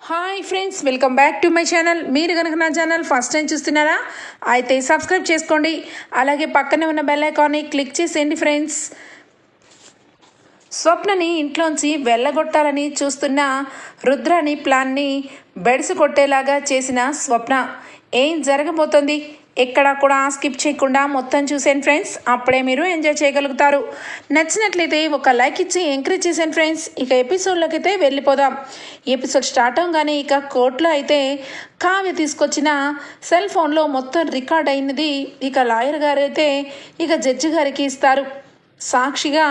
Hi friends, welcome back to my channel. మీరు కనుక నా ఛానల్ ఫస్ట్ టైం చూస్తున్నారా అయితే సబ్స్క్రైబ్ చేసుకోండి. అలాగే పక్కనే ఉన్న బెల్ ఐకాన్ని క్లిక్ చేసేయండి ఫ్రెండ్స్. స్వప్నని ఇంట్లోంచి వెళ్ళగొట్టాలని చూస్తున్న రుద్రాని ప్లాన్ని బెడిసి కొట్టేలాగా చేసిన స్వప్న. ఏం జరగబోతోంది ఎక్కడ కూడా స్కిప్ చేయకుండా మొత్తం చూసేయండి ఫ్రెండ్స్. అప్పుడే మీరు ఎంజాయ్ చేయగలుగుతారు. నచ్చినట్లయితే ఒక లైక్ ఇచ్చి ఎంకరేజ్ చేసేయండి ఫ్రెండ్స్. ఇక ఎపిసోడ్లోకి అయితే వెళ్ళిపోదాం. ఎపిసోడ్ స్టార్ట్ అవగానే ఇక కోర్టులో అయితే కావ్య తీసుకొచ్చిన సెల్ ఫోన్లో మొత్తం రికార్డ్ అయినది ఇక లాయర్ గారు అయితే ఇక జడ్జి గారికి ఇస్తారు. సాక్షిగా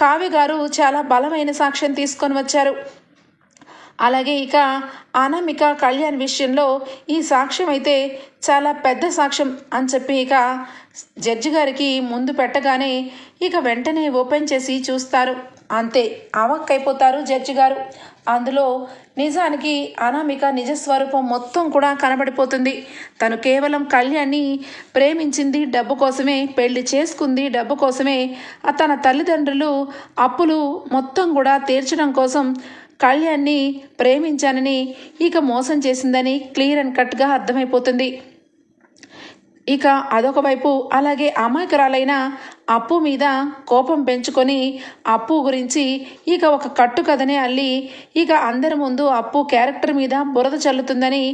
కావ్య గారు చాలా బలమైన సాక్ష్యం తీసుకొని వచ్చారు. అలాగే ఇక అనామిక కళ్యాణ్ విషయంలో ఈ సాక్ష్యం అయితే చాలా పెద్ద సాక్ష్యం అని చెప్పి ఇక జడ్జి గారికి ముందు పెట్టగానే ఇక వెంటనే ఓపెన్ చేసి చూస్తారు. అంతే అవక్కైపోతారు జడ్జి గారు. అందులో నిజానికి అనామిక నిజస్వరూపం మొత్తం కూడా కనబడిపోతుంది. తను కేవలం కళ్యాణ్ని ప్రేమించింది డబ్బు కోసమే, పెళ్లి చేసుకుంది డబ్బు కోసమే, తన తల్లిదండ్రులు అప్పులు మొత్తం కూడా తీర్చడం కోసం కళ్యాణ్ని ప్రేమించానని ఇక మోసం చేసిందని క్లియర్ అండ్ కట్గా అర్థమైపోతుంది. ఇక అదొక వైపు, అలాగే అమాయకురాలైన అప్పు మీద కోపం పెంచుకొని అప్పు గురించి ఇక ఒక కట్టు కథనే అల్లి ఇక అందరి ముందు అప్పు క్యారెక్టర్ మీద బురద చల్లుతుందని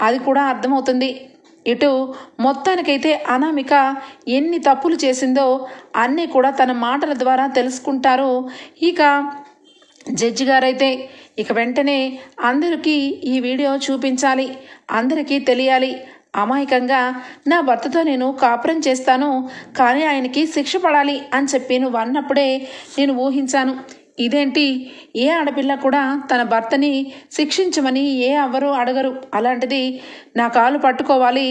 అది కూడా అర్థమవుతుంది. ఇటు మొత్తానికైతే అనామిక ఎన్ని తప్పులు చేసిందో అన్నీ కూడా తన మాటల ద్వారా తెలుసుకుంటారు ఇక జడ్జి గారైతే. ఇక వెంటనే అందరికీ ఈ వీడియో చూపించాలి, అందరికీ తెలియాలి. అమాయకంగా నా భర్తతో నేను కాపురం చేస్తాను, కానీ ఆయనకి శిక్ష పడాలి అని చెప్పి నువ్వు అన్నప్పుడే నేను ఊహించాను. ఇదేంటి, ఏ ఆడపిల్ల కూడా తన భర్తని శిక్షించమని ఏ ఎవ్వరూ అడగరు, అలాంటిది నా కాలు పట్టుకోవాలి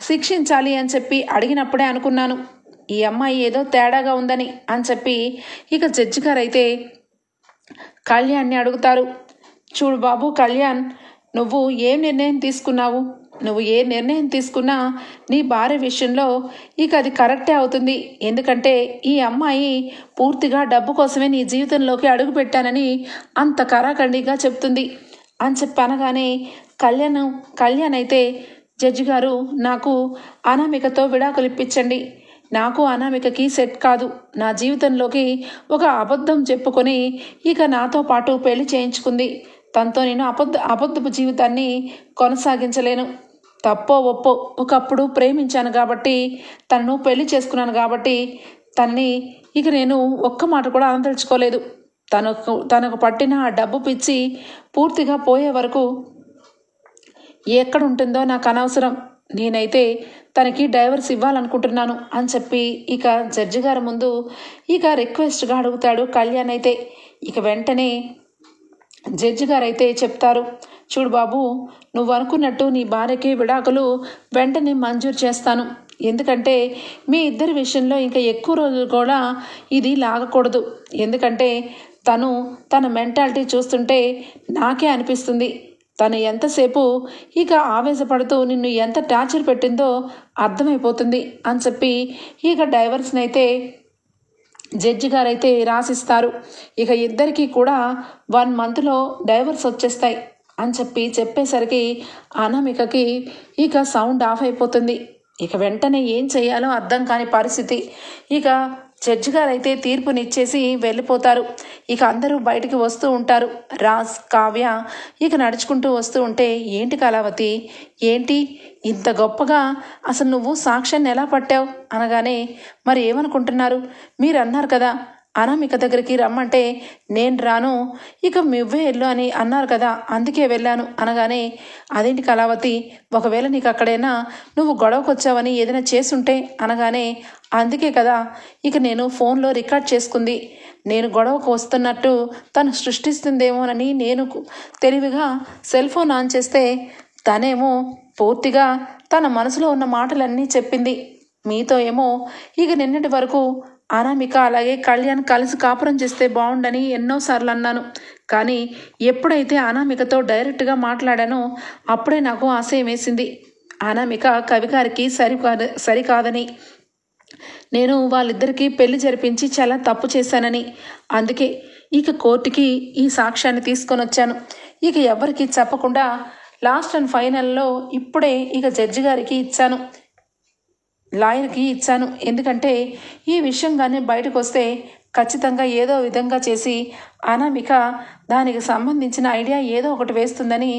శిక్షించాలి అని చెప్పి అడిగినప్పుడే అనుకున్నాను ఈ అమ్మాయి ఏదో తేడాగా ఉందని అని చెప్పి ఇక జడ్జి గారైతే కళ్యాణ్ని అడుగుతారు. చూడు బాబు కళ్యాణ్, నువ్వు ఏ నిర్ణయం తీసుకున్నావు? నువ్వు ఏ నిర్ణయం తీసుకున్నా నీ భార్య విషయంలో ఇక అది కరెక్టే అవుతుంది. ఎందుకంటే ఈ అమ్మాయి పూర్తిగా డబ్బు కోసమే నీ జీవితంలోకి అడుగు పెట్టానని అంత కరాఖండిగా చెప్తుంది అని చెప్పి అనగానే కళ్యాణ్ అయితే జడ్జి గారు నాకు అనామికతో విడాకులు ఇప్పించండి, నాకు అనామికకి సెట్ కాదు, నా జీవితంలోకి ఒక అబద్ధం చెప్పుకొని ఇక నాతో పాటు పెళ్లి చేయించుకుంది, తనతో నేను అబద్ధపు జీవితాన్ని కొనసాగించలేను. తప్పో ఒప్పో ఒకప్పుడు ప్రేమించాను కాబట్టి తనను పెళ్లి చేసుకున్నాను కాబట్టి తనని ఇక నేను ఒక్క మాట కూడా అనదలుచుకోలేదు. తనకు పట్టిన ఆ డబ్బు పిచ్చి పూర్తిగా పోయే వరకు ఎక్కడుంటుందో నాకు అనవసరం, నేనైతే తనకి డైవర్స్ ఇవ్వాలనుకుంటున్నాను అని చెప్పి ఇక జడ్జి గారి ముందు ఇక రిక్వెస్ట్గా అడుగుతాడు కళ్యాణ్ అయితే. ఇక వెంటనే జడ్జి గారు అయితే చెప్తారు, చూడు బాబు, నువ్వు అనుకున్నట్టు నీ భార్యకి విడాకులు వెంటనే మంజూరు చేస్తాను. ఎందుకంటే మీ ఇద్దరి విషయంలో ఇంకా ఎక్కువ రోజులు కూడా ఇది లాగకూడదు. ఎందుకంటే తన మెంటాలిటీ చూస్తుంటే నాకే అనిపిస్తుంది తను ఎంతసేపు ఇక ఆవేశపడుతూ నిన్ను ఎంత టార్చర్ పెట్టిందో అర్థమైపోతుంది అని చెప్పి ఇక డైవర్స్ని అయితే జడ్జి గారైతే రాసిస్తారు. ఇక ఇద్దరికీ కూడా 1 monthలో డైవర్స్ వచ్చేస్తాయి అని చెప్పేసరికి అనామికకి ఇక సౌండ్ ఆఫ్ అయిపోతుంది. ఇక వెంటనే ఏం చేయాలో అర్థం కాని పరిస్థితి. ఇక జడ్జి గారు అయితే తీర్పునిచ్చేసి వెళ్ళిపోతారు. ఇక అందరూ బయటికి వస్తూ ఉంటారు. రాజ్, కావ్య ఇక నడుచుకుంటూ వస్తూ ఉంటే, ఏంటి కళావతి, ఏంటి ఇంత గొప్పగా అసలు నువ్వు సాక్ష్యాన్ని ఎలా పట్టావు అనగానే, మరి ఏమనుకుంటున్నారు, మీరు అన్నారు కదా అనామిక దగ్గరికి రమ్మంటే నేను రాను, ఇక నువ్వే వెళ్ళు అని అన్నారు కదా, అందుకే వెళ్ళాను అనగానే, అదేంటి కళావతి, ఒకవేళ నీకు అక్కడైనా నువ్వు గొడవకు వచ్చావని ఏదైనా చేసుంటే అనగానే, అందుకే కదా ఇక నేను ఫోన్లో రికార్డ్ చేసుకుంది, నేను గొడవకు వస్తున్నట్టు తను సృష్టిస్తుందేమోనని నేను తెలివిగా సెల్ ఫోన్ ఆన్ చేస్తే తనేమో పూర్తిగా తన మనసులో ఉన్న మాటలన్నీ చెప్పింది. మీతో ఏమో ఇక నిన్నటి వరకు అనామిక అలాగే కళ్యాణ్ కలిసి కాపురం చేస్తే బాగుండని ఎన్నోసార్లు అన్నాను, కానీ ఎప్పుడైతే అనామికతో డైరెక్ట్గా మాట్లాడానో అప్పుడే నాకు ఆశయం వేసింది. అనామిక కవిగారికి సరికాదని, నేను వాళ్ళిద్దరికీ పెళ్లి జరిపించి చాలా తప్పు చేశానని. అందుకే ఇక కోర్టుకి ఈ సాక్ష్యాన్ని తీసుకొని వచ్చాను. ఇక ఎవరికి చెప్పకుండా లాస్ట్ అండ్ ఫైనల్లో ఇప్పుడే ఇక జడ్జి గారికి ఇచ్చాను, లాయర్కి ఇచ్చాను. ఎందుకంటే ఈ విషయం కానీ బయటకు వస్తే ఖచ్చితంగా ఏదో విధంగా చేసి అనామిక దానికి సంబంధించిన ఐడియా ఏదో ఒకటి వేస్తుందని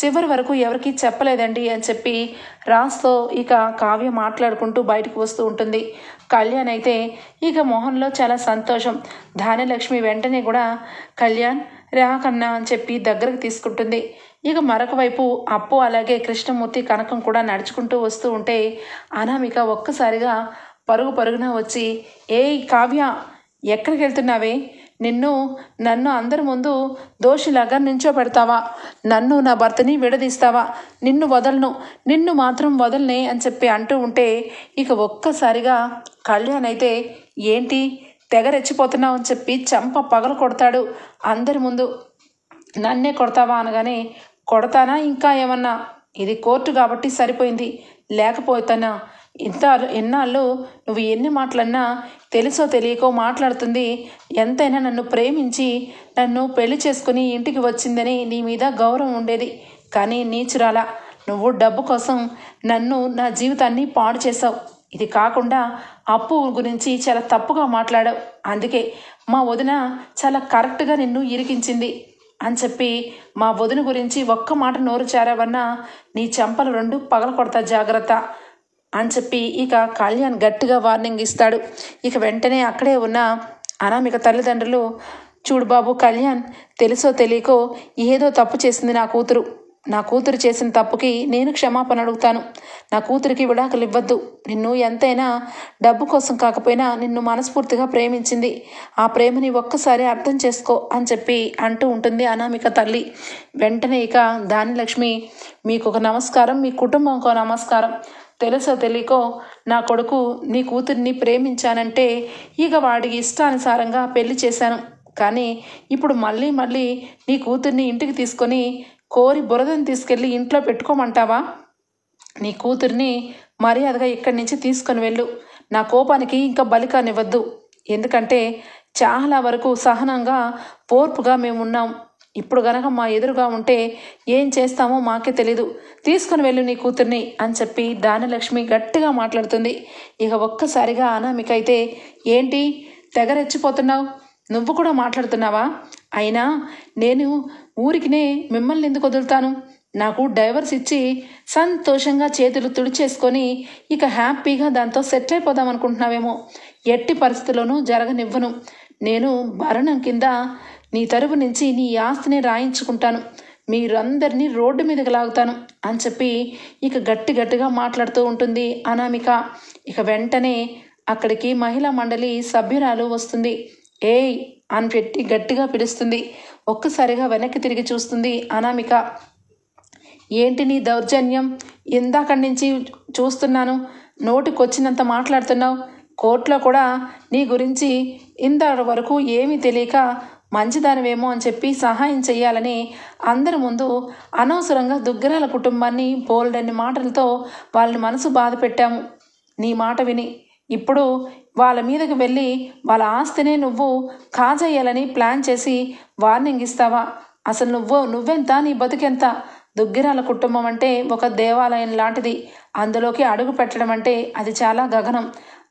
చివరి వరకు ఎవరికి చెప్పలేదండి అని చెప్పి రాజ్తో ఇక కావ్య మాట్లాడుకుంటూ బయటకు వస్తూ ఉంటుంది. కళ్యాణ్ అయితే ఇక మొహంలో చాలా సంతోషం. ధాన్యలక్ష్మి వెంటనే కూడా కళ్యాణ్ రాకన్నా అని చెప్పి దగ్గరకు తీసుకుంటుంది. ఇక మరొక వైపు అప్పు అలాగే కృష్ణమూర్తి కనకం కూడా నడుచుకుంటూ వస్తూ ఉంటే అనామిక ఒక్కసారిగా పరుగున వచ్చి, ఏయ్ కావ్య, ఎక్కడికి వెళ్తున్నావే? నన్ను అందరి ముందు దోషిలాగా నించోపెడతావా? నన్ను నా భర్తని విడదీస్తావా? నిన్ను మాత్రం వదలనే అని చెప్పి అంటూ ఉంటే ఇక ఒక్కసారిగా కళ్యాణ్ అయితే, ఏంటి తెగ రెచ్చిపోతున్నావు అని చెప్పి చంప పగలు కొడతాడు అందరి ముందు. నన్నే కొడతావా అనగానే, కొడతానా ఇంకా ఏమన్నా? ఇది కోర్టు కాబట్టి సరిపోయింది, లేకపోతానా? ఎన్నాళ్ళు నువ్వు ఎన్ని మాటలన్నా తెలుసో తెలియకో మాట్లాడుతుంది. ఎంతైనా నన్ను ప్రేమించి నన్ను పెళ్లి చేసుకుని ఇంటికి వచ్చిందని నీ మీద గౌరవం ఉండేది. కానీ నీచురాలా, నువ్వు డబ్బు కోసం నా జీవితాన్ని పాడు చేసావు. ఇది కాకుండా అప్పు గురించి చాలా తప్పుగా మాట్లాడావు. అందుకే మా వదిన చాలా కరెక్ట్గా నిన్ను ఇరికించింది అని చెప్పి మా వదిన గురించి ఒక్క మాట నోరు చారావన్నా నీ చెంపలు 2 పగల కొడతా, జాగ్రత్త అని చెప్పి ఇక కళ్యాణ్ గట్టిగా వార్నింగ్ ఇస్తాడు. ఇక వెంటనే అక్కడే ఉన్న అనామిక తల్లిదండ్రులు, చూడు బాబు కళ్యాణ్, తెలుసో తెలియకో ఏదో తప్పు చేసింది నా కూతురు చేసిన తప్పుకి నేను క్షమాపణ అడుగుతాను. నా కూతురికి విడాకులు ఇవ్వద్దు. నిన్ను ఎంతైనా డబ్బు కోసం కాకపోయినా నిన్ను మనస్ఫూర్తిగా ప్రేమించింది. ఆ ప్రేమని ఒక్కసారి అర్థం చేసుకో అని చెప్పి అంటూ ఉంటుంది అనామిక తల్లి. వెంటనే ఇక ధాన్యలక్ష్మి, మీకు ఒక నమస్కారం, మీ కుటుంబంకో నమస్కారం. తెలుసో తెలియకో నా కొడుకు నీ కూతుర్ని ప్రేమించానంటే ఇక వాడికి ఇష్టానుసారంగా పెళ్లి చేశాను. కానీ ఇప్పుడు మళ్ళీ నీ కూతుర్ని ఇంటికి తీసుకొని కోరి బురదను తీసుకెళ్ళి ఇంట్లో పెట్టుకోమంటావా? నీ కూతుర్ని మర్యాదగా ఇక్కడి నుంచి తీసుకొని వెళ్ళు. నా కోపానికి ఇంకా బలికానివ్వద్దు. ఎందుకంటే చాలా వరకు సహనంగా ఓర్పుగా మేమున్నాం. ఇప్పుడు గనక మా ఎదురుగా ఉంటే ఏం చేస్తామో మాకే తెలీదు. తీసుకుని వెళ్ళు నీ కూతుర్ని అని చెప్పి ధాన్యలక్ష్మి గట్టిగా మాట్లాడుతుంది. ఇక ఒక్కసారిగా అనామిక అయితే, ఏంటి తెగ రెచ్చిపోతున్నావు? నువ్వు కూడా మాట్లాడుతున్నావా? అయినా నేను ఊరికినే మిమ్మల్ని ఎందుకు వదులుతాను? నాకు డైవర్స్ ఇచ్చి సంతోషంగా చేతులు తుడిచేసుకొని ఇక హ్యాపీగా దాంతో సెటిల్ అయిపోదాం అనుకుంటున్నావేమో. ఎట్టి పరిస్థితుల్లోనూ జరగనివ్వను. నేను భరణం కింద నీ తరపు నుంచి నీ ఆస్తిని రాయించుకుంటాను. మీరందరినీ రోడ్డు మీదకి లాగుతాను అని చెప్పి ఇక గట్టిగా మాట్లాడుతూ ఉంటుంది అనామిక. ఇక వెంటనే అక్కడికి మహిళా మండలి సభ్యురాలు వస్తుంది. ఏయ్ అని పెట్టి గట్టిగా పిలుస్తుంది. ఒక్కసారిగా వెనక్కి తిరిగి చూస్తుంది అనామిక. ఏంటి నీ దౌర్జన్యం? ఇందాకడి నుంచి చూస్తున్నాను, నోటికొచ్చినంత మాట్లాడుతున్నావు. కోర్టులో కూడా నీ గురించి ఇంత వరకు ఏమీ తెలియక మంచిదానివేమో అని చెప్పి సహాయం చెయ్యాలని అందరి ముందు అనవసరంగా దుగ్గరాల కుటుంబాన్ని బోల్డన్ని మాటలతో వాళ్ళని మనసు బాధ పెట్టాము. నీ మాట విని ఇప్పుడు వాళ్ళ మీదకి వెళ్ళి వాళ్ళ ఆస్తినే నువ్వు కాజేయాలని ప్లాన్ చేసి వార్నింగ్ ఇస్తావా? అసలు నువ్వెంత, నీ బతుకెంత? దుగ్గిరాల కుటుంబం అంటే ఒక దేవాలయం లాంటిది. అందులోకి అడుగు పెట్టడం అంటే అది చాలా గగనం.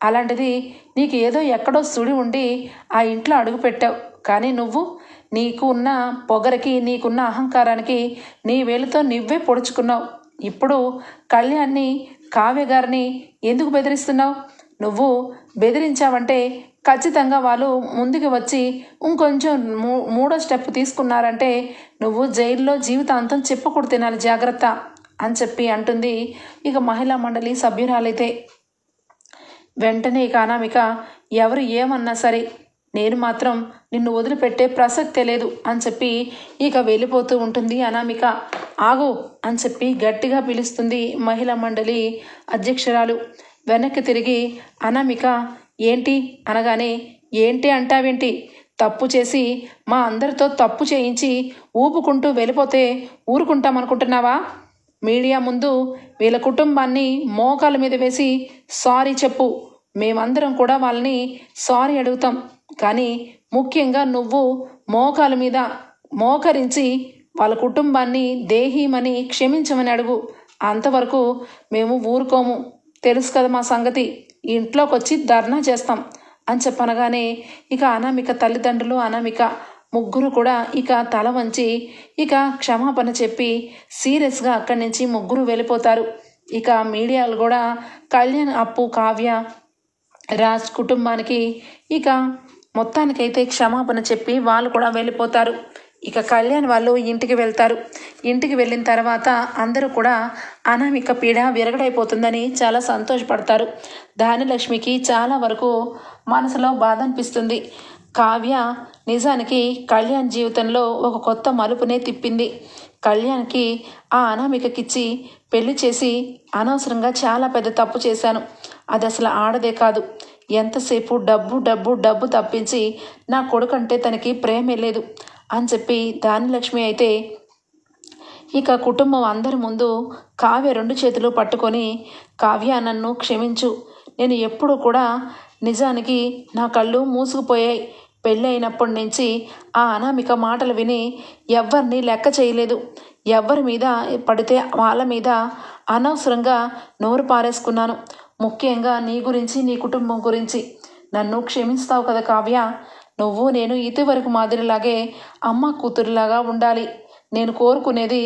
అలాంటిది నీకు ఏదో ఎక్కడో సుడి ఉండి ఆ ఇంట్లో అడుగు పెట్టావు. కానీ నువ్వు నీకు ఉన్న పొగరికి, నీకున్న అహంకారానికి నీ వేలుతో నువ్వే పొడుచుకున్నావు. ఇప్పుడు కళ్యాణ్ని, కావ్య గారిని ఎందుకు బెదిరిస్తున్నావు? నువ్వు బెదిరించావంటే ఖచ్చితంగా వాళ్ళు ముందుకు వచ్చి ఇంకొంచెం 3వ స్టెప్ తీసుకున్నారంటే నువ్వు జైల్లో జీవితాంతం చెప్పకూడదు, తినాలి, జాగ్రత్త అని చెప్పి అంటుంది ఇక మహిళా మండలి సభ్యురాలైతే. వెంటనే ఇక అనామిక, ఎవరు ఏమన్నా సరే నేను మాత్రం నిన్ను వదిలిపెట్టే ప్రసక్తే లేదు అని చెప్పి ఇక వెళ్ళిపోతూ ఉంటుంది అనామిక. ఆగు అని చెప్పి గట్టిగా పిలుస్తుంది మహిళా మండలి అధ్యక్షురాలు. వెనక్కి తిరిగి అనామిక, ఏంటి అనగానే, ఏంటి అంటావేంటి? తప్పు చేసి మా అందరితో తప్పు చేయించి ఊపుకుంటూ వెళ్ళిపోతే ఊరుకుంటామనుకుంటున్నావా? మీడియా ముందు వీళ్ళ కుటుంబాన్ని మోకాల మీద వేసి సారీ చెప్పు. మేమందరం కూడా వాళ్ళని సారీ అడుగుతాం. కానీ ముఖ్యంగా నువ్వు మోకాల మీద మోకరించి వాళ్ళ కుటుంబాన్ని దేహీమని క్షమించమని అడుగు. అంతవరకు మేము ఊరుకోము. తెలుసు కదా మా సంగతి. ఇంట్లోకి వచ్చి ధర్నా చేస్తాం అని చెప్పనగానే ఇక అనామిక తల్లిదండ్రులు, అనామిక ముగ్గురు కూడా ఇక తల వంచి ఇక క్షమాపణ చెప్పి సీరియస్గా అక్కడి నుంచి ముగ్గురు వెళ్ళిపోతారు. ఇక మీడియాలు కూడా కళ్యాణ్, అప్పు, కావ్య, రాజ్ కుటుంబానికి ఇక మొత్తానికైతే క్షమాపణ చెప్పి వాళ్ళు కూడా వెళ్ళిపోతారు. ఇక కళ్యాణ్ వాళ్ళు ఇంటికి వెళ్తారు. ఇంటికి వెళ్ళిన తర్వాత అందరూ కూడా అనామిక పీడ విరగడైపోతుందని చాలా సంతోషపడతారు. ధాన్యలక్ష్మికి చాలా వరకు మనసులో బాధ అనిపిస్తుంది. కావ్య నిజానికి కళ్యాణ్ జీవితంలో ఒక కొత్త మలుపునే తిప్పింది. కళ్యాణ్కి ఆ అనామికకిచ్చి పెళ్లి చేసి అనవసరంగా చాలా పెద్ద తప్పు చేశాను. అది అసలు ఆడదే కాదు. ఎంతసేపు డబ్బు డబ్బు డబ్బు తప్పించి నా కొడుకంటే తనకి ప్రేమే లేదు అని చెప్పి ధాన్యలక్ష్మి అయితే ఇక కుటుంబం అందరి ముందు కావ్య 2 చేతులు పట్టుకొని, కావ్య నన్ను క్షమించు. నేను ఎప్పుడు కూడా నిజానికి నా కళ్ళు మూసుకుపోయాయి. పెళ్ళి అయినప్పటి నుంచి ఆ అనామిక మాటలు విని ఎవరిని లెక్క చేయలేదు. ఎవరి మీద పడితే వాళ్ళ మీద అనవసరంగా నోరు పారేసుకున్నాను. ముఖ్యంగా నీ గురించి, నీ కుటుంబం గురించి. నన్ను క్షమిస్తావు కదా కావ్య? నువ్వు నేను ఇదివరకు మాదిరిలాగే అమ్మ కూతురులాగా ఉండాలి. నేను కోరుకునేది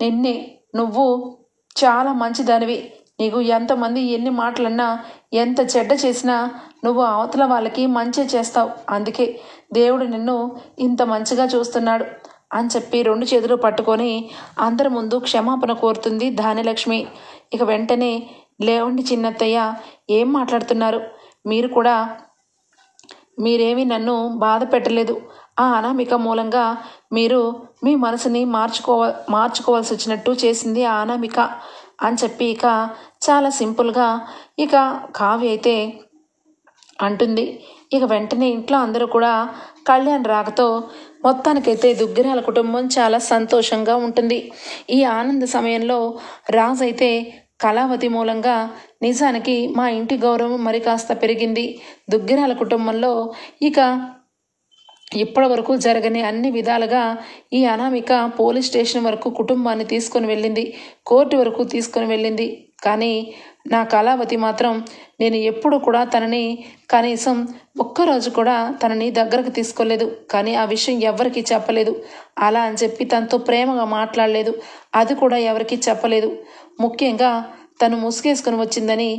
నిన్నే. నువ్వు చాలా మంచిదానివి. నీకు ఎంతమంది ఎన్ని మాటలన్నా, ఎంత చెడ్డ చేసినా నువ్వు అవతల వాళ్ళకి మంచి చేస్తావు. అందుకే దేవుడు నిన్ను ఇంత మంచిగా చూస్తున్నాడు అని చెప్పి 2 చేతులు పట్టుకొని అందరి ముందు క్షమాపణ కోరుతుంది ధాన్యలక్ష్మి. ఇక వెంటనే లేవండి చిన్నత్తయ్య, ఏం మాట్లాడుతున్నారు? మీరు కూడా మీరేమీ నన్ను బాధ పెట్టలేదు. ఆ అనామిక మూలంగా మీరు మీ మనసుని మార్చుకోవాల్సి వచ్చినట్టు చేసింది ఆ అనామిక అని చెప్పి ఇక చాలా సింపుల్గా ఇక కావ్య అయితే అంటుంది. ఇక వెంటనే ఇంట్లో అందరూ కూడా కళ్యాణ్ రాకతో మొత్తానికైతే దుగ్గిరాల కుటుంబం చాలా సంతోషంగా ఉంటుంది. ఈ ఆనంద సమయంలో రాజ్ అయితే కళావతి మూలంగా నిజానికి మా ఇంటి గౌరవం మరి కాస్త పెరిగింది. దుగ్గిరాల కుటుంబంలో ఇక ఇప్పటి వరకు జరగని అన్ని విధాలుగా ఈ అనామిక పోలీస్ స్టేషన్ వరకు కుటుంబాన్ని తీసుకొని వెళ్ళింది, కోర్టు వరకు తీసుకొని వెళ్ళింది. కానీ నా కళావతి మాత్రం నేను ఎప్పుడు కూడా తనని కనీసం ఒక్కరోజు కూడా తనని దగ్గరకు తీసుకోలేదు. కానీ ఆ విషయం ఎవరికి చెప్పలేదు. అలా అని చెప్పి తనతో ప్రేమగా మాట్లాడలేదు. అది కూడా ఎవరికి చెప్పలేదు. ముఖ్యంగా తను ముసుగేసుకుని వచ్చిందని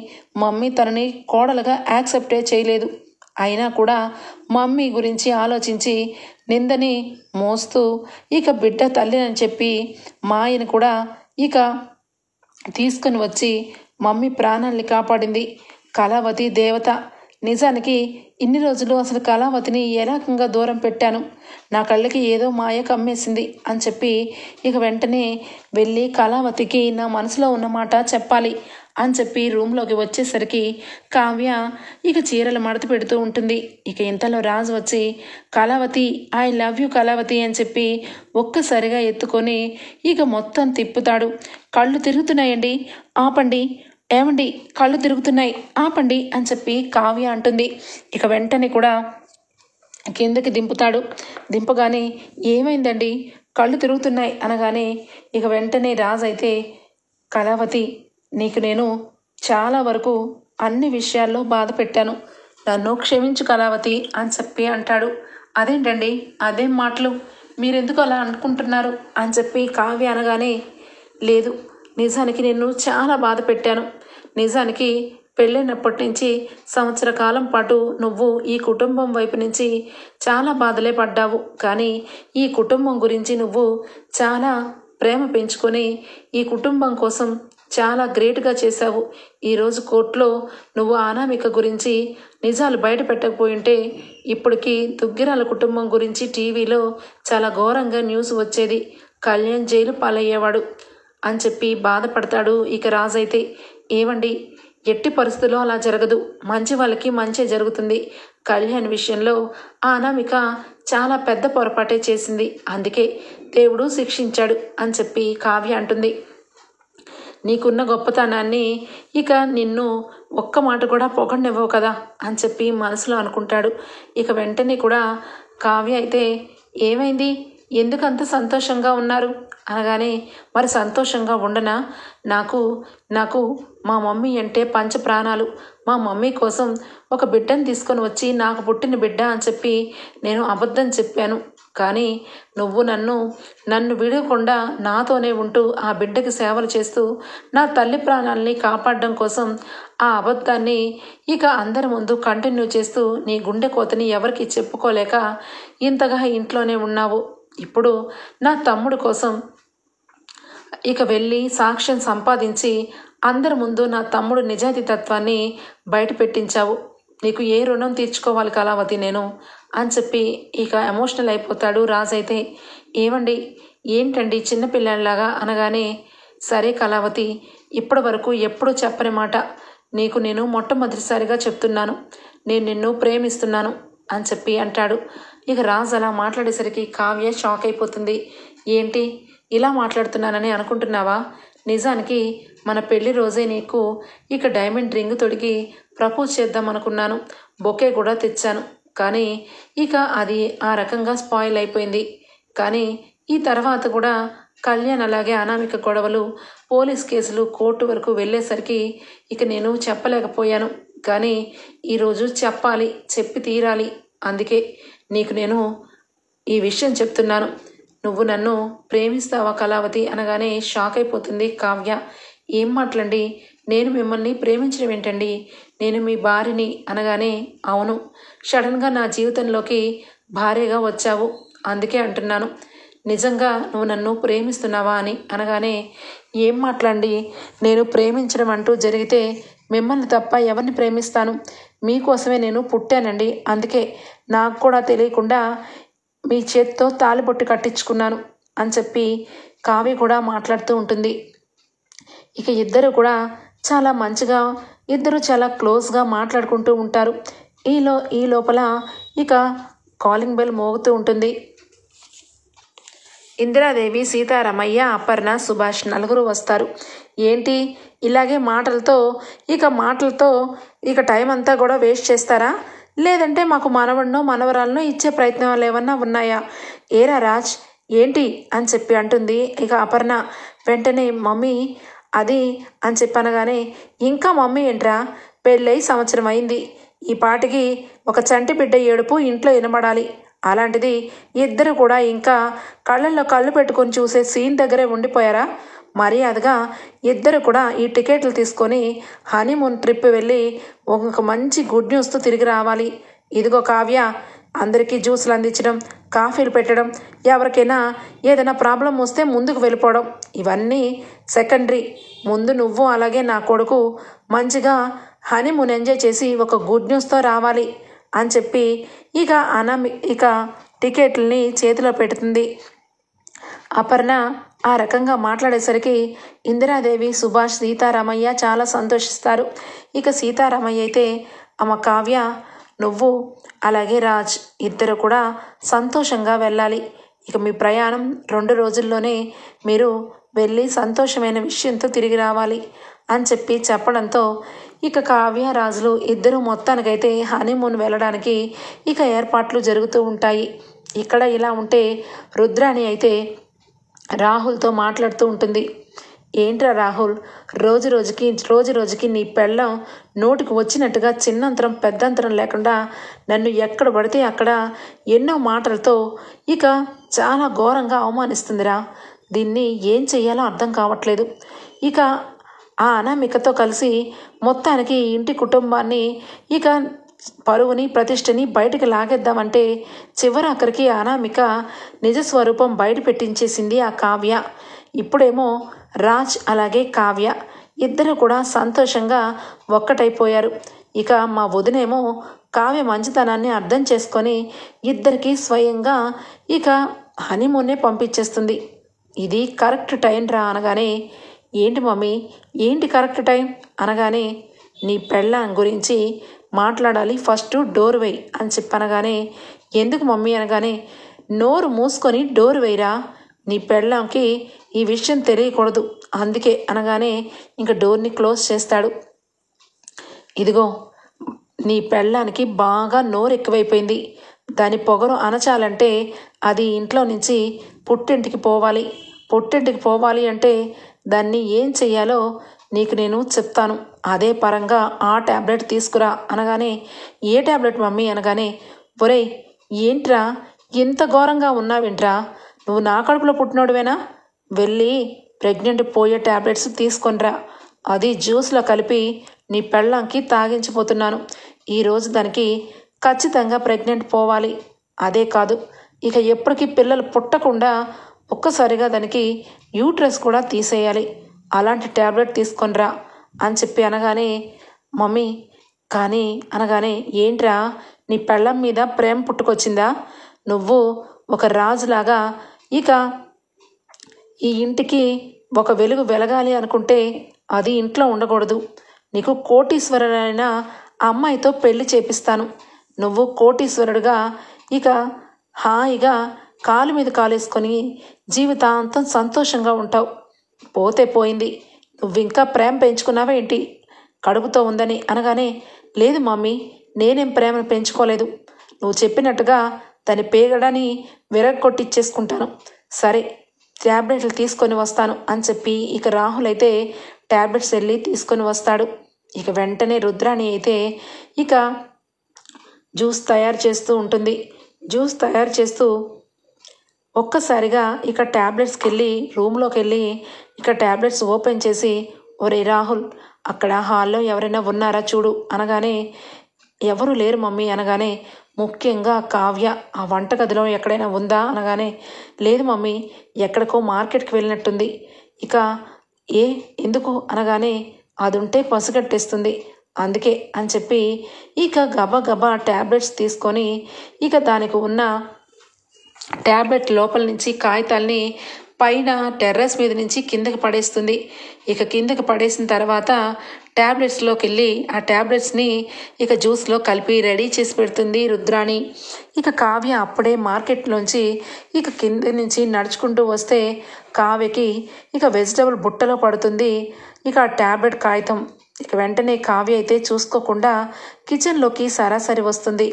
మమ్మీ తనని కోడలుగా యాక్సెప్టే చేయలేదు. అయినా కూడా మమ్మీ గురించి ఆలోచించి నిందని మోస్తూ ఇక బిడ్డ తల్లిని చెప్పి మా ఆయన కూడా ఇక తీసుకుని వచ్చి మమ్మీ ప్రాణాల్ని కాపాడింది. కళావతి దేవత. నిజానికి ఇన్ని రోజులు అసలు కళావతిని ఏ రకంగా దూరం పెట్టాను, నా కళ్ళకి ఏదో మాయ కమ్మేసింది అని చెప్పి ఇక వెంటనే వెళ్ళి కళావతికి నా మనసులో ఉన్న మాట చెప్పాలి అని చెప్పి రూమ్లోకి వచ్చేసరికి కావ్య ఇక చీరలు మడత పెడుతూ ఉంటుంది. ఇక ఇంతలో రాజు వచ్చి Kalavathi, I love you Kalavathi అని చెప్పి ఒక్కసారిగా ఎత్తుకొని ఇక మొత్తం తిప్పుతాడు. కళ్ళు తిరుగుతున్నాయండి, ఆపండి. ఏమండి, కళ్ళు తిరుగుతున్నాయి, ఆపండి అని చెప్పి కావ్య అంటుంది. ఇక వెంటనే కూడా కిందకి దింపుతాడు. దింపగానే ఏమైందండి, కళ్ళు తిరుగుతున్నాయి అనగానే ఇక వెంటనే రాజు అయితే కళావతి, నీకు నేను చాలా వరకు అన్ని విషయాల్లో బాధ పెట్టాను, నన్ను క్షమించు కళావతి అని చెప్పి అంటాడు. అదేంటండి, అదేం మాటలు, మీరెందుకు అలా అనుకుంటున్నారు అని చెప్పి కావ్య అనగానే లేదు, నిజానికి నిన్ను చాలా బాధ పెట్టాను. నిజానికి పెళ్ళైనప్పటి నుంచి సంవత్సర కాలం పాటు నువ్వు ఈ కుటుంబం వైపు నుంచి చాలా బాధలే పడ్డావు. కానీ ఈ కుటుంబం గురించి నువ్వు చాలా ప్రేమ పెంచుకొని ఈ కుటుంబం కోసం చాలా గ్రేట్గా చేశావు. ఈరోజు కోర్టులో నువ్వు అనామిక గురించి నిజాలు బయట పెట్టకపోయింటే ఇప్పటికీ దుగ్గిరాల కుటుంబం గురించి టీవీలో చాలా ఘోరంగా న్యూస్ వచ్చేది, కళ్యాణ్ జైలు పాలయ్యేవాడు అని చెప్పి బాధపడతాడు. ఇక రాజైతే ఏవండి, ఎట్టి పరిస్థితుల్లో అలా జరగదు, మంచి వాళ్ళకి మంచి జరుగుతుంది. కళ్యాణ్ విషయంలో ఆ అనామిక చాలా పెద్ద పొరపాటే చేసింది, అందుకే దేవుడు శిక్షించాడు అని చెప్పి కావ్య అంటుంది. నీకున్న గొప్పతనాన్ని ఇక నిన్ను ఒక్క మాట కూడా పొగడనివ్వవు కదా అని చెప్పి మనసులో అనుకుంటాడు. ఇక వెంటనే కూడా కావ్య అయితే ఏమైంది, ఎందుకంత సంతోషంగా ఉన్నారు అనగానే, మరి సంతోషంగా ఉండనా? నాకు నాకు మా మమ్మీ అంటే పంచ ప్రాణాలు. మా మమ్మీ కోసం ఒక బిడ్డను తీసుకొని వచ్చి నాకు పుట్టిన బిడ్డ అని చెప్పి నేను అబద్ధం చెప్పాను. కానీ నువ్వు నన్ను విడవకుండా నాతోనే ఉంటూ ఆ బిడ్డకి సేవలు చేస్తూ నా తల్లి ప్రాణాలని కాపాడడం కోసం ఆ అబద్ధాన్ని ఇక అందరి ముందు కంటిన్యూ చేస్తూ నీ గుండె కోతని ఎవరికి చెప్పుకోలేక ఇంతగా ఇంట్లోనే ఉన్నావు. ఇప్పుడు నా తమ్ముడు కోసం ఇక వెళ్ళి సాక్ష్యం సంపాదించి అందరి ముందు నా తమ్ముడు నిజాయితీ తత్వాన్ని బయట పెట్టించావు. నీకు ఏ రుణం తీర్చుకోవాలి కళావతి నేను అని చెప్పి ఇక ఎమోషనల్ అయిపోతాడు రాజ్. అయితే ఏమండి ఏంటండి చిన్నపిల్లలాగా అనగానే, సరే కళావతి, ఇప్పటి వరకు ఎప్పుడూ చెప్పని మాట నీకు నేను మొట్టమొదటిసారిగా చెప్తున్నాను. నేను నిన్ను ప్రేమిస్తున్నాను అని చెప్పి అంటాడు. ఇక రాజ్ అలా మాట్లాడేసరికి కావ్య షాక్ అయిపోతుంది. ఏంటి ఇలా మాట్లాడుతున్నానని అనుకుంటున్నావా? నిజానికి మన పెళ్లి రోజే నీకు ఇక డైమండ్ రింగ్ తొడిగి ప్రపోజ్ చేద్దాం అనుకున్నాను. బొకే కూడా తెచ్చాను. కానీ ఇక అది ఆ రకంగా స్పాయిల్ అయిపోయింది. కానీ ఈ తర్వాత కూడా కళ్యాణ్ అలాగే అనామిక గొడవలు, పోలీస్ కేసులు, కోర్టు వరకు వెళ్ళేసరికి ఇక నేను చెప్పలేకపోయాను. కానీ ఈరోజు చెప్పాలి, చెప్పి తీరాలి. అందుకే నీకు నేను ఈ విషయం చెప్తున్నాను. నువ్వు నన్ను ప్రేమిస్తావా కళావతి అనగానే షాక్ అయిపోతుంది కావ్య. ఏం మాట్లాడండి, నేను మిమ్మల్ని ప్రేమించడం ఏంటండి? నేను మీ భార్యని అనగానే, అవును, సడన్గా నా జీవితంలోకి భార్యగా వచ్చావు, అందుకే అంటున్నాను. నిజంగా నువ్వు నన్ను ప్రేమిస్తున్నావా అని అనగానే, ఏం మాట్లాడండి, నేను ప్రేమించడం అంటూ జరిగితే మిమ్మల్ని తప్ప ఎవరిని ప్రేమిస్తాను? మీకోసమే నేను పుట్టానండి. అందుకే నాకు కూడా తెలియకుండా మీ చేత్తో తాళిబొట్టు కట్టించుకున్నాను అని చెప్పి కావ్య కూడా మాట్లాడుతూ ఉంటుంది. ఇక ఇద్దరు కూడా చాలా మంచిగా, ఇద్దరు చాలా క్లోజ్గా మాట్లాడుకుంటూ ఉంటారు. ఈ లోపల ఇక కాలింగ్ బెల్ మోగుతూ ఉంటుంది. ఇందిరాదేవి, సీతారామయ్య, అపర్ణ, సుభాష్ నలుగురు వస్తారు. ఏంటి ఇలాగే మాటలతో ఇక టైం అంతా కూడా వేస్ట్ చేస్తారా? లేదంటే మాకు మనవడినో మనవరాలను ఇచ్చే ప్రయత్నాలు ఏమన్నా ఉన్నాయా? ఏరా రాజ్ ఏంటి అని చెప్పి అంటుంది. ఇక అపర్ణ వెంటనే, మమ్మీ అది అని చెప్పనగానే, ఇంకా మమ్మీ ఏంట్రా, పెళ్ళై సంవత్సరం అయింది, ఈ పాటికి ఒక చంటి బిడ్డ ఏడుపు ఇంట్లో వినబడాలి. అలాంటిది ఇద్దరు కూడా ఇంకా కళ్ళల్లో కళ్ళు పెట్టుకొని చూసే సీన్ దగ్గరే ఉండిపోయారా? మర్యాదగా ఇద్దరు కూడా ఈ టికెట్లు తీసుకొని హనీమూన్ ట్రిప్ వెళ్ళి ఒక మంచి గుడ్ న్యూస్తో తిరిగి రావాలి. ఇదిగో కావ్య, అందరికీ జ్యూసులు అందించడం, కాఫీలు పెట్టడం, ఎవరికైనా ఏదైనా ప్రాబ్లం వస్తే ముందుకు వెళ్ళిపోవడం, ఇవన్నీ సెకండరీ. ముందు నువ్వు అలాగే నా కొడుకు మంచిగా హనీమూన్ ఎంజాయ్ చేసి ఒక గుడ్ న్యూస్తో రావాలి అని చెప్పి ఇక టికెట్లని చేతిలో పెడుతుంది. అపర్ణ ఆ రకంగా మాట్లాడేసరికి ఇందిరాదేవి, సుభాష్, సీతారామయ్య చాలా సంతోషిస్తారు. ఇక సీతారామయ్య అయితే, అమ్మ కావ్య, నువ్వు అలాగే రాజ్ ఇద్దరు కూడా సంతోషంగా వెళ్ళాలి. ఇక మీ ప్రయాణం 2 రోజుల్లోనే మీరు వెళ్ళి సంతోషమైన విషయంతో తిరిగి రావాలి అని చెప్పి చెప్పడంతో ఇక కావ్య, రాజులు ఇద్దరు మొత్తానికైతే హనీమూన్ వెళ్ళడానికి ఇక ఏర్పాట్లు జరుగుతూ ఉంటాయి. ఇక్కడ ఇలా ఉంటే రుద్రాణి అయితే రాహుల్తో మాట్లాడుతూ ఉంటుంది. ఏంట్రా రాహుల్, రోజు రోజుకి నీ పెళ్ళం నోటికి వచ్చినట్టుగా చిన్నంతరం పెద్దంతరం లేకుండా నన్ను ఎక్కడ పడితే అక్కడ ఎన్నో మాటలతో ఇక చాలా ఘోరంగా అవమానిస్తుందిరా. దీన్ని ఏం చెయ్యాలో అర్థం కావట్లేదు. ఇక ఆ అనామికతో కలిసి మొత్తానికి ఇంటి కుటుంబాన్ని ఇక పరువుని ప్రతిష్టని బయటికి లాగేద్దామంటే చివరాఖరికి అనామిక నిజస్వరూపం బయట పెట్టించేసింది ఆ కావ్య. ఇప్పుడేమో రాజ్ అలాగే కావ్య ఇద్దరు కూడా సంతోషంగా ఒక్కటైపోయారు. ఇక మా వదినేమో కావ్య మంచితనాన్ని అర్థం చేసుకొని ఇద్దరికీ స్వయంగా ఇక హనీమూన్నే పంపించేస్తుంది. ఇది కరెక్ట్ టైం రా అనగానే, ఏంటి మమ్మీ, ఏంటి కరెక్ట్ టైం అనగానే, నీ పెళ్ళాం గురించి మాట్లాడాలి, ఫస్ట్ డోర్ వేయి అని చెప్పనగానే, ఎందుకు మమ్మీ అనగానే, నోరు మూసుకొని డోర్ వేయరా, నీ పెళ్ళాంకి ఈ విషయం తెలియకూడదు అందుకే అనగానే ఇంకా డోర్ని క్లోజ్ చేస్తాడు. ఇదిగో నీ పెళ్ళానికి బాగా నోరు ఎక్కువైపోయింది, దాని పొగరు అణచాలంటే అది ఇంట్లో నుంచి పుట్టింటికి పోవాలి. పుట్టింటికి పోవాలి అంటే దాన్ని ఏం చెయ్యాలో నీకు నేను చెప్తాను. అదే పరంగా ఆ ట్యాబ్లెట్ తీసుకురా అనగానే, ఏ ట్యాబ్లెట్ మమ్మీ అనగానే, ఒరేయ్ ఏంట్రా ఇంత ఘోరంగా ఉన్నావేంట్రా, నువ్వు నా కడుపులో పుట్టినోడువేనా, వెళ్ళి ప్రెగ్నెంట్ పోయే ట్యాబ్లెట్స్ తీసుకొనిరా, అది జ్యూస్లో కలిపి నీ పెళ్ళాంకి తాగించిపోతున్నాను. ఈరోజు దానికి ఖచ్చితంగా ప్రెగ్నెంట్ పోవాలి. అదే కాదు, ఇక ఎప్పటికీ పిల్లలు పుట్టకుండా ఒక్కసారిగా దానికి యూట్రస్ కూడా తీసేయాలి. అలాంటి ట్యాబ్లెట్ తీసుకొనిరా అని చెప్పి అనగానే, మమ్మీ కానీ అనగానే, ఏంట్రా నీ పెళ్ళం మీద ప్రేమ పుట్టుకొచ్చిందా, నువ్వు ఒక రాజులాగా ఇక ఈ ఇంటికి ఒక వెలుగు వెలగాలి అనుకుంటే అది ఇంట్లో ఉండకూడదు. నీకు కోటీశ్వరుడైన అమ్మాయితో పెళ్లి చేపిస్తాను. నువ్వు కోటీశ్వరుడుగా ఇక హాయిగా కాలు మీద కాలేసుకొని జీవితాంతం సంతోషంగా ఉంటావు. పోతే పోయింది, నువ్వు ఇంకా ప్రేమ పెంచుకున్నావా ఏంటి కడుపుతో ఉందని అనగానే, లేదు మమ్మీ, నేనేం ప్రేమను పెంచుకోలేదు. నువ్వు చెప్పినట్టుగా దాని పేగడని విరగొట్టిచ్చేసుకుంటాను. సరే, ట్యాబ్లెట్లు తీసుకొని వస్తాను అని చెప్పి ఇక రాహుల్ అయితే ట్యాబ్లెట్స్ వెళ్ళి తీసుకొని వస్తాడు. ఇక వెంటనే రుద్రాణి అయితే ఇక జ్యూస్ తయారు చేస్తూ ఉంటుంది. జ్యూస్ తయారు చేస్తూ ఒక్కసారిగా ఇక ట్యాబ్లెట్స్కి వెళ్ళి రూమ్లోకి వెళ్ళి ఇక ట్యాబ్లెట్స్ ఓపెన్ చేసి, ఒరే రాహుల్, అక్కడ హాల్లో ఎవరైనా ఉన్నారా చూడు అనగానే, ఎవరు లేరు మమ్మీ అనగానే, ముఖ్యంగా కావ్య ఆ వంటగదిలో ఎక్కడైనా ఉందా అనగానే, లేదు మమ్మీ, ఎక్కడికో మార్కెట్కి వెళ్ళినట్టుంది. ఇక ఎందుకు అనగానే, అది ఉంటే పసిగట్టేస్తుంది అందుకే అని చెప్పి ఇక గబగబా ట్యాబ్లెట్స్ తీసుకొని ఇక దానికి ఉన్న ట్యాబ్లెట్ లోపల నుంచి కాగితాల్ని పైన టెర్రస్ మీద నుంచి కిందకి పడేస్తుంది. ఇక కిందకి పడేసిన తర్వాత ట్యాబ్లెట్స్లోకి వెళ్ళి ఆ ట్యాబ్లెట్స్ని ఇక జ్యూస్లో కలిపి రెడీ చేసి పెడుతుంది రుద్రాణి. ఇక కావ్య అప్పుడే మార్కెట్లోంచి ఇక కింద నుంచి నడుచుకుంటూ వస్తే కావ్యకి ఇక వెజిటబుల్ బుట్టలో పడుతుంది ఇక ఆ ట్యాబ్లెట్ కాగితం. ఇక వెంటనే కావ్య అయితే చూసుకోకుండా కిచెన్లోకి సరాసరి వస్తుంది.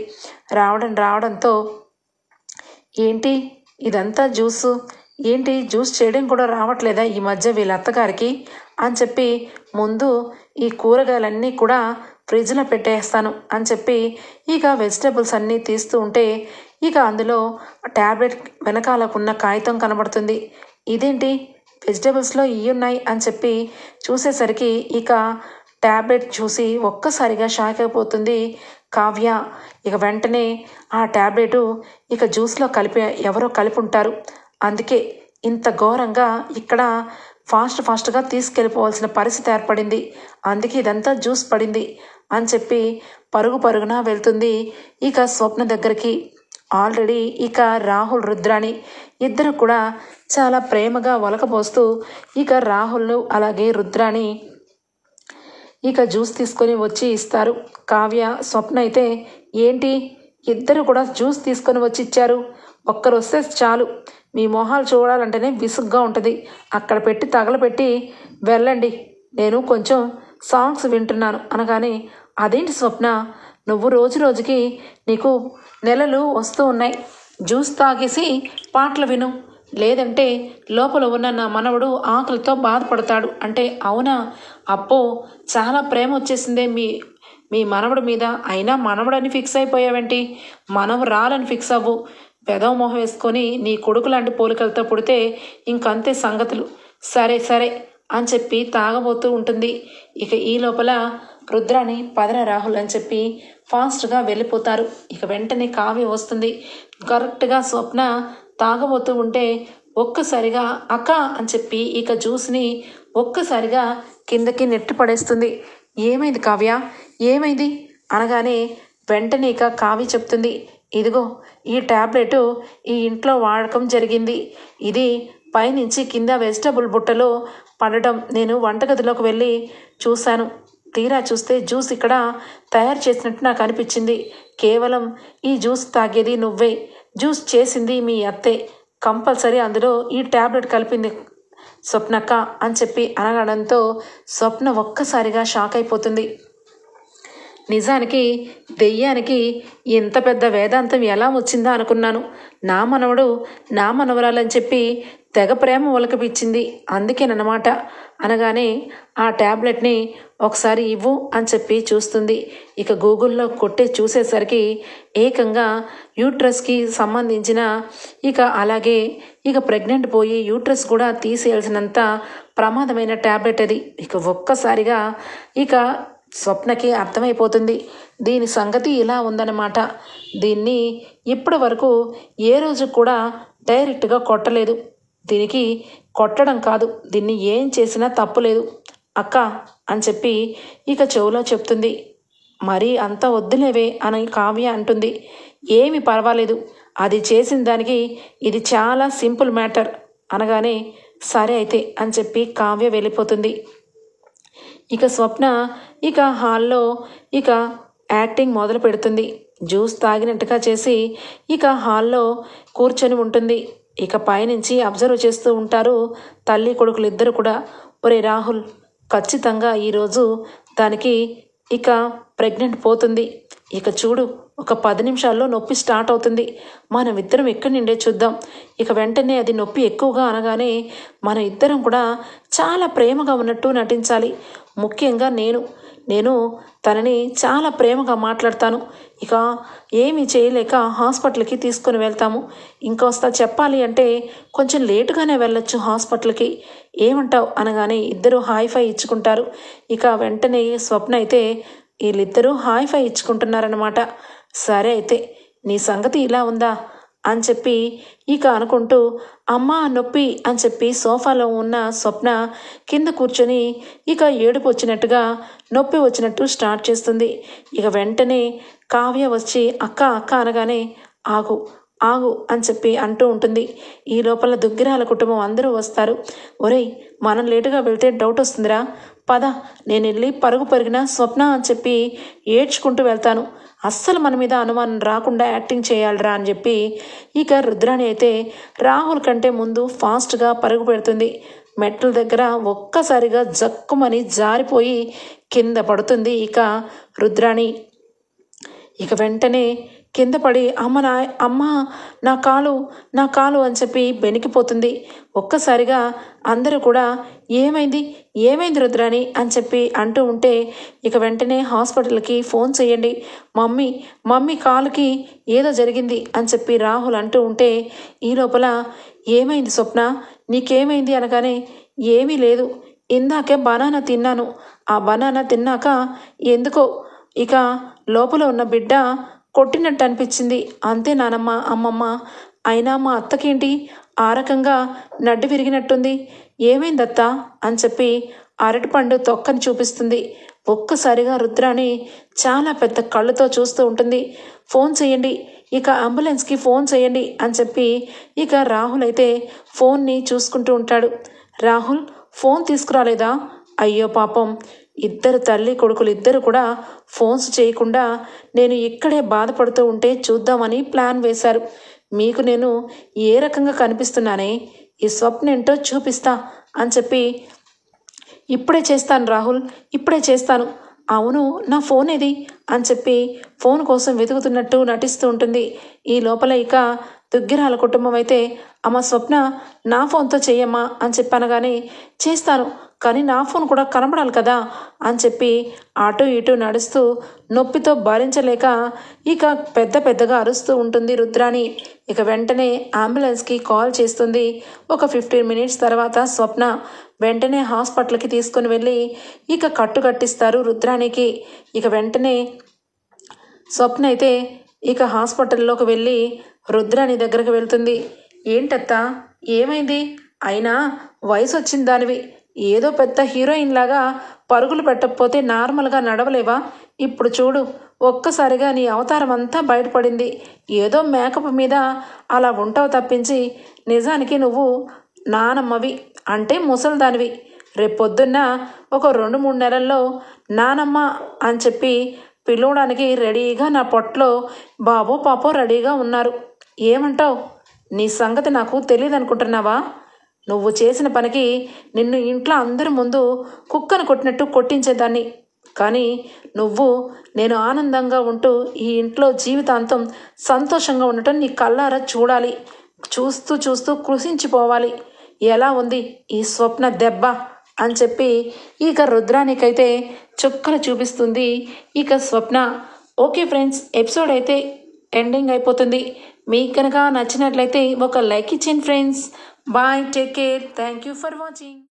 రావడంతో, ఏంటి ఇదంతా జ్యూసు, ఏంటి జ్యూస్ చేయడం కూడా రావట్లేదా ఈ మధ్య వీళ్ళ అత్తగారికి అని చెప్పి, ముందు ఈ కూరగాయలన్నీ కూడా ఫ్రిడ్జ్లో పెట్టేస్తాను అని చెప్పి ఇక వెజిటబుల్స్ అన్నీ తీస్తూ ఉంటే ఇక అందులో ట్యాబ్లెట్ వెనకాలకున్న కాగితం కనబడుతుంది. ఇదేంటి వెజిటబుల్స్లో ఇవి ఉన్నాయి అని చెప్పి చూసేసరికి ఇక ట్యాబ్లెట్ చూసి ఒక్కసారిగా షాక్ అయిపోతుంది కావ్య. ఇక వెంటనే ఆ ట్యాబ్లెట్ ఇక జ్యూస్లో ఎవరో కలిపి ఉంటారు, అందుకే ఇంత ఘోరంగా ఇక్కడ ఫాస్ట్గా తీసుకెళ్ళిపోవాల్సిన పరిస్థితి ఏర్పడింది, అందుకే ఇదంతా జ్యూస్ పడింది అని చెప్పి పరుగున వెళ్తుంది ఇక స్వప్న దగ్గరికి. ఆల్రెడీ ఇక రాహుల్ రుద్రాణి ఇద్దరు కూడా చాలా ప్రేమగా ఒలకబోస్తూ ఇక రాహుల్ అలాగే రుద్రాణి ఇక జ్యూస్ తీసుకొని వచ్చి ఇస్తారు. కావ్య స్వప్న అయితే, ఏంటి ఇద్దరు కూడా జ్యూస్ తీసుకొని వచ్చి ఇచ్చారు, ఒక్కరు వస్తే చాలు, మీ మొహాలు చూడాలంటేనే విసుగ్గా ఉంటుంది, అక్కడ పెట్టి తగలపెట్టి వెళ్ళండి, నేను కొంచెం సాంగ్స్ వింటున్నాను అనగానే, అదేంటి స్వప్న, నువ్వు రోజుకి నీకు నెలలు వస్తూ ఉన్నాయి, జ్యూస్ తాగేసి పాటలు విను, లేదంటే లోపల ఉన్న నా మనవడు ఆకలితో బాధపడతాడు అంటే, అవునా, అప్పో చాలా ప్రేమ వచ్చేసిందే మీ మనవడి మీద, అయినా మనవడని ఫిక్స్ అయిపోయావేంటి, మనవరాలని ఫిక్స్ అవ్వు, పెదవ మొహం వేసుకొని నీ కొడుకు లాంటి పోలికలతో పుడితే ఇంకంతే సంగతులు, సరే అని చెప్పి తాగబోతూ ఉంటుంది. ఇక ఈ లోపల రుద్రాణి పదర రాహుల్ అని చెప్పి ఫాస్ట్గా వెళ్ళిపోతారు. ఇక వెంటనే కావ్య వస్తుంది. కరెక్ట్గా స్వప్న తాగబోతూ ఉంటే ఒక్కసారిగా అక్క అని చెప్పి ఇక జ్యూస్ని ఒక్కసారిగా కిందకి నెట్టి పడేస్తుంది. ఏమైంది కావ్య, ఏమైంది అనగానే వెంటనే ఇక కావ్య చెప్తుంది, ఇదిగో ఈ ట్యాబ్లెట్ ఈ ఇంట్లో వాడకం జరిగింది, ఇది పైనుంచి కింద వెజిటబుల్ బుట్టలో పడడం నేను వంటగదిలోకి వెళ్ళి చూశాను, తీరా చూస్తే జ్యూస్ ఇక్కడ తయారు చేసినట్టు నాకు అనిపించింది, కేవలం ఈ జ్యూస్ తాగేది నువ్వే, జ్యూస్ చేసింది మీ అత్తే, కంపల్సరీ అందులో ఈ ట్యాబ్లెట్ కలిపింది స్వప్నక్క అని చెప్పి అనగడంతో స్వప్న ఒక్కసారిగా షాక్ అయిపోతుంది. నిజానికి దెయ్యానికి ఇంత పెద్ద వేదాంతం ఎలా వచ్చిందా అనుకున్నాను. నా మనవడు నా మనవరాలని చెప్పి తెగ ప్రేమ ఒలకపిచ్చింది, అందుకేనన్నమాట అనగానే ఆ ట్యాబ్లెట్ని ఒకసారి ఇవ్వు అని చెప్పి చూస్తుంది. ఇక గూగుల్లో కొట్టే చూసేసరికి ఏకంగా యూట్రస్కి సంబంధించిన అలాగే ప్రెగ్నెంట్ పోయి యూట్రస్ కూడా తీసేయాల్సినంత ప్రమాదమైన ట్యాబ్లెట్ అది. ఒక్కసారిగా స్వప్నకి అర్థమైపోతుంది దీని సంగతి ఇలా ఉందన్నమాట. దీన్ని ఇప్పటి వరకు ఏ రోజు కూడా డైరెక్ట్గా కొట్టలేదు. దీనికి కొట్టడం కాదు, దీన్ని ఏం చేసినా తప్పులేదు అక్క అని చెప్పి చెవులో చెప్తుంది. మరీ అంత వద్దులేవే అని కావ్య అంటుంది. ఏమి పర్వాలేదు, అది చేసిన దానికి ఇది చాలా సింపుల్ మ్యాటర్ అనగానే సరే అయితే అని చెప్పి కావ్య వెళ్ళిపోతుంది. స్వప్న హాల్లో యాక్టింగ్ మొదలు పెడుతుంది. జ్యూస్ తాగినట్టుగా చేసి హాల్లో కూర్చొని ఉంటుంది. పైనుంచి అబ్జర్వ్ చేస్తూ ఉంటారు తల్లి కొడుకులు ఇద్దరు కూడా. ఒరే రాహుల్, ఖచ్చితంగా ఈరోజు దానికి ప్రెగ్నెంట్ పోతుంది. చూడు, ఒక 10 నిమిషాల్లో నొప్పి స్టార్ట్ అవుతుంది. మనం ఇద్దరం ఎక్కడి నుండే చూద్దాం. వెంటనే అది నొప్పి ఎక్కువగా అనగానే మన ఇద్దరం కూడా చాలా ప్రేమగా ఉన్నట్టు నటించాలి. ముఖ్యంగా నేను తనని చాలా ప్రేమగా మాట్లాడతాను. ఏమీ చేయలేక హాస్పిటల్కి తీసుకొని వెళ్తాము. ఇంకొస్తా చెప్పాలి అంటే కొంచెం లేటుగానే వెళ్ళొచ్చు హాస్పిటల్కి, ఏమంటావు అనగానే ఇద్దరు హాయిఫై ఇచ్చుకుంటారు. వెంటనే స్వప్న అయితే వీళ్ళిద్దరూ హాయిఫై ఇచ్చుకుంటున్నారన్నమాట. సరే అయితే నీ సంగతి ఇలా ఉందా అని చెప్పి అనుకుంటూ అమ్మా నొప్పి అని చెప్పి సోఫాలో ఉన్న స్వప్న కింద కూర్చొని ఏడుపు వచ్చినట్టుగా నొప్పి వచ్చినట్టు స్టార్ట్ చేస్తుంది. వెంటనే కావ్య వచ్చి అక్క అక్క అనగానే ఆగు ఆగు అని చెప్పి అంటూ ఉంటుంది. ఈ లోపల దుగ్గిరాల కుటుంబం అందరూ వస్తారు. ఒరేయ్, మనం లేటుగా వెళ్తే డౌట్ వస్తుందిరా, పద నేను వెళ్ళి పరుగు పరిగిన స్వప్న అని చెప్పి ఏడ్చుకుంటూ వెళ్తాను. అస్సలు మన మీద అనుమానం రాకుండా యాక్టింగ్ చేయాలిరా అని చెప్పి రుద్రాణి అయితే రాహుల్ కంటే ముందు ఫాస్ట్గా పరుగు పెడుతుంది. మెట్ల దగ్గర ఒక్కసారిగా జక్కుమని జారిపోయి కింద పడుతుంది రుద్రాణి. వెంటనే కింద పడి అమ్మ నా కాలు అని చెప్పి బెనికిపోతుంది. ఒక్కసారిగా అందరూ కూడా ఏమైంది రుద్రాణి అని చెప్పి అంటూ ఉంటే వెంటనే హాస్పిటల్కి ఫోన్ చేయండి, మమ్మీ కాలుకి ఏదో జరిగింది అని చెప్పి రాహుల్ అంటూ ఉంటే ఈ లోపల ఏమైంది స్వప్న, నీకేమైంది అనగానే ఏమీ లేదు, ఇందాకే బనానా తిన్నాను, ఆ బనానా తిన్నాక ఎందుకో లోపల ఉన్న బిడ్డ కొట్టినట్టు అనిపించింది, అంతే నానమ్మ అమ్మమ్మ. అయినా మా అత్తకేంటి ఆ రకంగా నడ్డి విరిగినట్టుంది, ఏమైందత్తా అని చెప్పి అరటిపండు తొక్కని చూపిస్తుంది. ఒక్కసారిగా రుద్రాణి చాలా పెద్ద కళ్ళుతో చూస్తూ ఉంటుంది. ఫోన్ చేయండి, అంబులెన్స్కి ఫోన్ చేయండి అని చెప్పి రాహుల్ అయితే ఫోన్ని చూసుకుంటూ ఉంటాడు. రాహుల్ ఫోన్ తీసుకురాలేదా? అయ్యో పాపం, ఇద్దరు తల్లి కొడుకులు ఇద్దరు కూడా ఫోన్స్ చేయకుండా నేను ఇక్కడే బాధపడుతూ ఉంటే చూద్దామని ప్లాన్ వేశారు. మీకు నేను ఏ రకంగా కనిపిస్తున్నానే, ఈ స్వప్న ఏంటో చూపిస్తా అని చెప్పి ఇప్పుడే చేస్తాను రాహుల్, ఇప్పుడే చేస్తాను. అవును, నా ఫోన్ ఏది అని చెప్పి ఫోన్ కోసం వెతుకుతున్నట్టు నటిస్తూ ఉంటుంది. ఈ లోపల దుగ్గిరాల కుటుంబం అయితే అమ్మ స్వప్న నా ఫోన్తో చెయ్యమ్మా అని చెప్పనగానే చేస్తాను, కానీ నా ఫోన్ కూడా కనబడాలి కదా అని చెప్పి అటు ఇటు నడుస్తూ నొప్పితో భరించలేక పెద్దగా అరుస్తూ ఉంటుంది రుద్రాణి. వెంటనే అంబులెన్స్కి కాల్ చేస్తుంది. ఒక 15 మినిట్స్ తర్వాత స్వప్న వెంటనే హాస్పిటల్కి తీసుకుని వెళ్ళి కట్టు కట్టిస్తారు రుద్రాణికి. వెంటనే స్వప్న అయితే హాస్పిటల్లోకి వెళ్ళి రుద్రాణి దగ్గరకు వెళ్తుంది. ఏంటత్తా ఏమైంది? అయినా వయసు వచ్చిన దానివి, ఏదో పెద్ద హీరోయిన్ లాగా పరుగులు పెట్టకపోతే నార్మల్గా నడవలేవా? ఇప్పుడు చూడు, ఒక్కసారిగా నీ అవతారం అంతా బయటపడింది. ఏదో మేకప్ మీద అలా ఉంటావు తప్పించి నిజానికి నువ్వు నానమ్మవి, అంటే ముసలిదానివి. రేపొద్దున్న ఒక 2-3 నెలల్లో నానమ్మ అని చెప్పి పిలవడానికి రెడీగా నా పొట్టలో బాబో పాపో రెడీగా ఉన్నారు. ఏమంటావు? నీ సంగతి నాకు తెలియదు అనుకుంటున్నావా? నువ్వు చేసిన పనికి నిన్ను ఇంట్లో అందరి ముందు కుక్కను కొట్టినట్టు కొట్టించేదాన్ని. కానీ నువ్వు నేను ఆనందంగా ఉంటూ ఈ ఇంట్లో జీవితాంతం సంతోషంగా ఉండటం నీ కళ్ళారా చూడాలి. చూస్తూ చూస్తూ కృషించిపోవాలి. ఎలా ఉంది ఈ స్వప్న దెబ్బ అని చెప్పి ఇక రుద్రానికైతే చుక్కలు చూపిస్తుంది ఇక స్వప్న. ఓకే ఫ్రెండ్స్, ఎపిసోడ్ అయితే ఎండింగ్ అయిపోతుంది. మీకు కనుక నచ్చినట్లయితే ఒక లైక్ ఇచ్చేయండి friends. Bye, take care, thank you for watching.